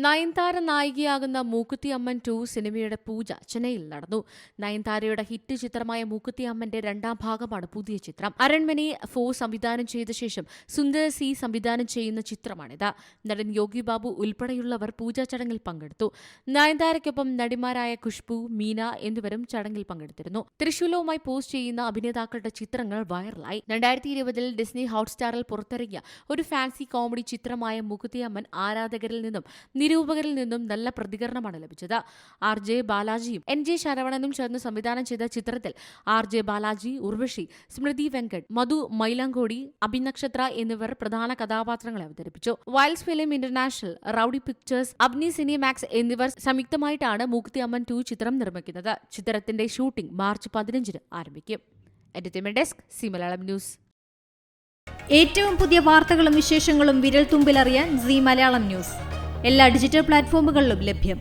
നയൻതാര നായികയാകുന്ന മൂക്കുത്തി അമ്മൻ 2 സിനിമയുടെ പൂജ ചെന്നൈയിൽ നടന്നു. നയൻതാരയുടെ ഹിറ്റ് ചിത്രമായ മൂക്കുത്തി അമ്മന്റെ രണ്ടാം ഭാഗമാണ് പുതിയ ചിത്രം. അരൺമനെ 4 സംവിധാനം ചെയ്ത ശേഷം സുന്ദർ സി സംവിധാനം ചെയ്യുന്ന ചിത്രമാണിത്. നടൻ യോഗി ബാബു ഉൾപ്പെടെയുള്ളവർ പൂജാ ചടങ്ങിൽ പങ്കെടുത്തു. നയൻതാരയ്ക്കൊപ്പം നടിമാരായ ഖുഷ്ബു, മീന എന്നിവരും ചടങ്ങിൽ പങ്കെടുത്തിരുന്നു. തൃശൂലവുമായി പോസ്റ്റ് ചെയ്യുന്ന അഭിനേതാക്കളുടെ ചിത്രങ്ങൾ വൈറലായി. 2020 ഡിസ്നി ഹോട്ട്സ്റ്റാറിൽ പുറത്തിറങ്ങിയ ഒരു ഫാൻസി കോമഡി ചിത്രമായ മൂക്കുത്തി അമ്മൻ ആരാധകരിൽ നിന്നും നിരൂപകരിൽ നിന്നും നല്ല പ്രതികരണമാണ് ലഭിച്ചത്. RJ ബാലാജിയും NJ ശരവണനും ചേർന്ന് സംവിധാനം ചെയ്ത ചിത്രത്തിൽ RJ ബാലാജി, ഉർവശി, സ്മൃതി വെങ്കട്, മധു മൈലാങ്കോടി, അഭിനക്ഷത്ര എന്നിവർ പ്രധാന കഥാപാത്രങ്ങളെ അവതരിപ്പിച്ചു. Wilds Film International, Rowdy Pictures, Abni Cinemax എന്നിവർ സംയുക്തമായിട്ടാണ് മൂക്കുത്തി അമ്മൻ 2 ചിത്രം നിർമ്മിക്കുന്നത്. ചിത്രത്തിന്റെ ഷൂട്ടിംഗ് മാർച്ച് 15 ആരംഭിക്കും. Entertainment desk, C Malayalam news. ഏറ്റവും പുതിയ വാർത്തകളും വിശേഷങ്ങളും വിരൽ തുമ്പിലറിയാൻ സി മലയാളം ന്യൂസ് എല്ലാ ഡിജിറ്റൽ പ്ലാറ്റ്ഫോമുകളിലും ലഭ്യം.